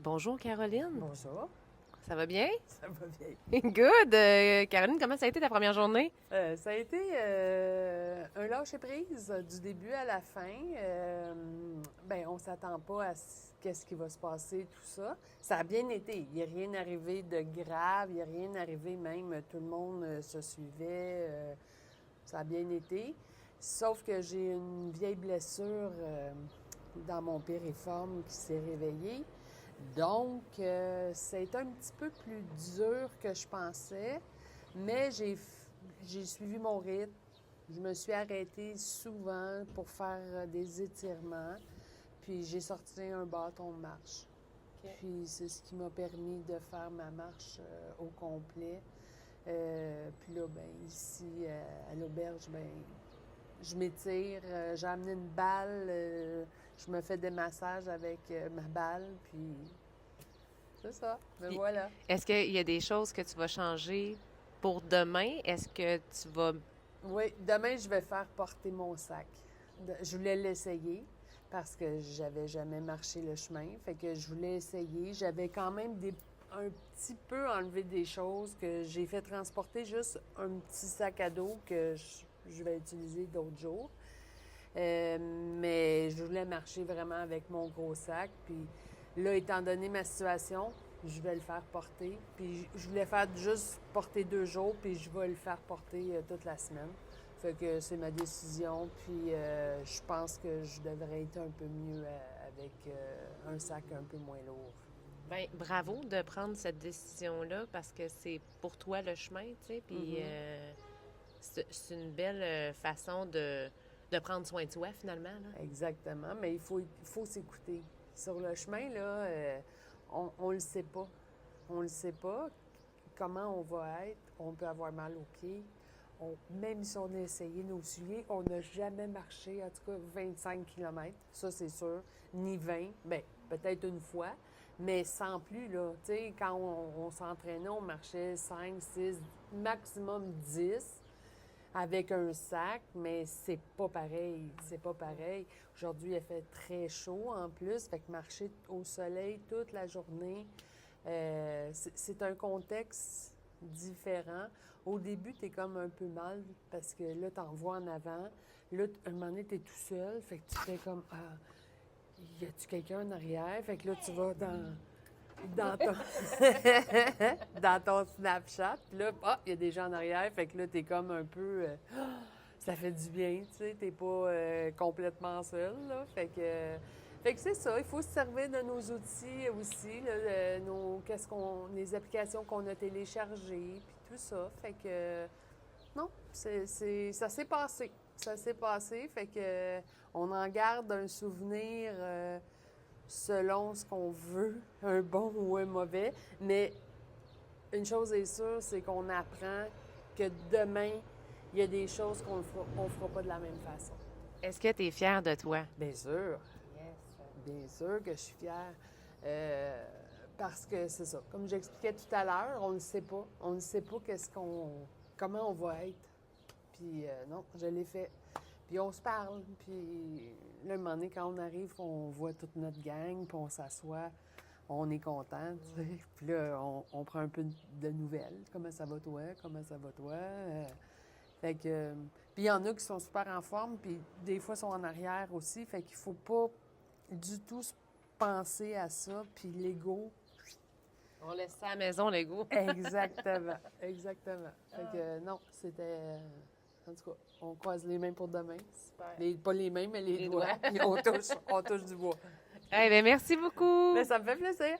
Bonjour Caroline, Bonjour, ça va bien? ça va bien. Good! Caroline, comment ça a été ta première journée? Ça a été un lâcher-prise du début à la fin. On s'attend pas à qu'est-ce qui va se passer, tout ça. Ça a bien été. Il n'y a rien arrivé de grave, il n'y a rien arrivé même. Tout le monde se suivait. Ça a bien été. Sauf que j'ai une vieille blessure dans mon piriforme qui s'est réveillée. Donc, ça a été un petit peu plus dur que je pensais, mais j'ai suivi mon rythme. Je me suis arrêtée souvent pour faire des étirements, puis j'ai sorti un bâton de marche. OK. Puis c'est ce qui m'a permis de faire ma marche au complet. Puis là, ici, à l'auberge, je m'étire. J'ai amené une balle. Je me fais des massages avec ma balle, puis c'est ça. Mais Puis, voilà. est-ce qu'il y a des choses que tu vas changer pour demain? Est-ce que tu vas... Oui, demain, je vais faire porter mon sac. Je voulais l'essayer parce que j'avais jamais marché le chemin. Fait que je voulais essayer. J'avais quand même un petit peu enlevé des choses que j'ai fait transporter juste un petit sac à dos que je vais utiliser d'autres jours. Mais je voulais marcher vraiment avec mon gros sac. Puis là, étant donné ma situation, je vais le faire porter. Puis je voulais faire juste porter 2 jours, puis je vais le faire porter toute la semaine. Fait que c'est ma décision. Puis je pense que je devrais être un peu mieux avec un sac un peu moins lourd. Ben, bravo de prendre cette décision-là parce que c'est pour toi le chemin, tu sais, puis c'est une belle façon de prendre soin de soi finalement, là. Exactement, mais il faut s'écouter. Sur le chemin, là, on le sait pas. On le sait pas comment on va être. On peut avoir mal aux pieds. Même si on a essayé nos souliers, on n'a jamais marché, en tout cas 25 km, ça c'est sûr, ni 20, bien, peut-être une fois, mais sans plus, là. Tu sais, quand on s'entraînait, on marchait 5, 6, maximum 10 avec un sac, mais c'est pas pareil. C'est pas pareil. Aujourd'hui, il fait très chaud en plus, fait que marcher au soleil toute la journée, c'est un contexte différent. Au début, tu es comme un peu mal parce que là, tu en vois en avant. Là, un moment donné, tu es tout seul, fait que tu fais comme ah, y a-tu quelqu'un en arrière? Fait que là, tu vas dans ton, dans ton Snapchat. Puis là, il y a des gens en arrière. Fait que là, t'es comme un peu... ça fait du bien, tu sais. T'es pas complètement seul, là. Fait que c'est ça. Il faut se servir de nos outils aussi, là, les applications qu'on a téléchargées, puis tout ça. Fait que... non, ça s'est passé. Ça s'est passé. Fait que on en garde un souvenir... selon ce qu'on veut, un bon ou un mauvais. Mais une chose est sûre, c'est qu'on apprend que demain, il y a des choses qu'on ne fera pas de la même façon. Est-ce que tu es fière de toi? Bien sûr. Bien sûr que je suis fière. Parce que c'est ça. Comme j'expliquais tout à l'heure, on ne sait pas. On ne sait pas comment on va être. Puis non, je l'ai fait. Puis on se parle. Puis là, un moment donné, quand on arrive, on voit toute notre gang, puis on s'assoit. On est content, tu sais. Puis là, on prend un peu de nouvelles. Comment ça va toi? Comment ça va toi? Fait que... puis il y en a qui sont super en forme, puis des fois sont en arrière aussi. Fait qu'il faut pas du tout penser à ça. Puis l'ego... On laisse ça à la maison, l'ego. Exactement. Exactement. Fait que non, c'était... en tout cas, on croise les mains pour demain. Super. Pas les mains, mais les Les doigts. doigts. Puis on touche du bois. Eh bien, merci beaucoup! Mais ça me fait plaisir.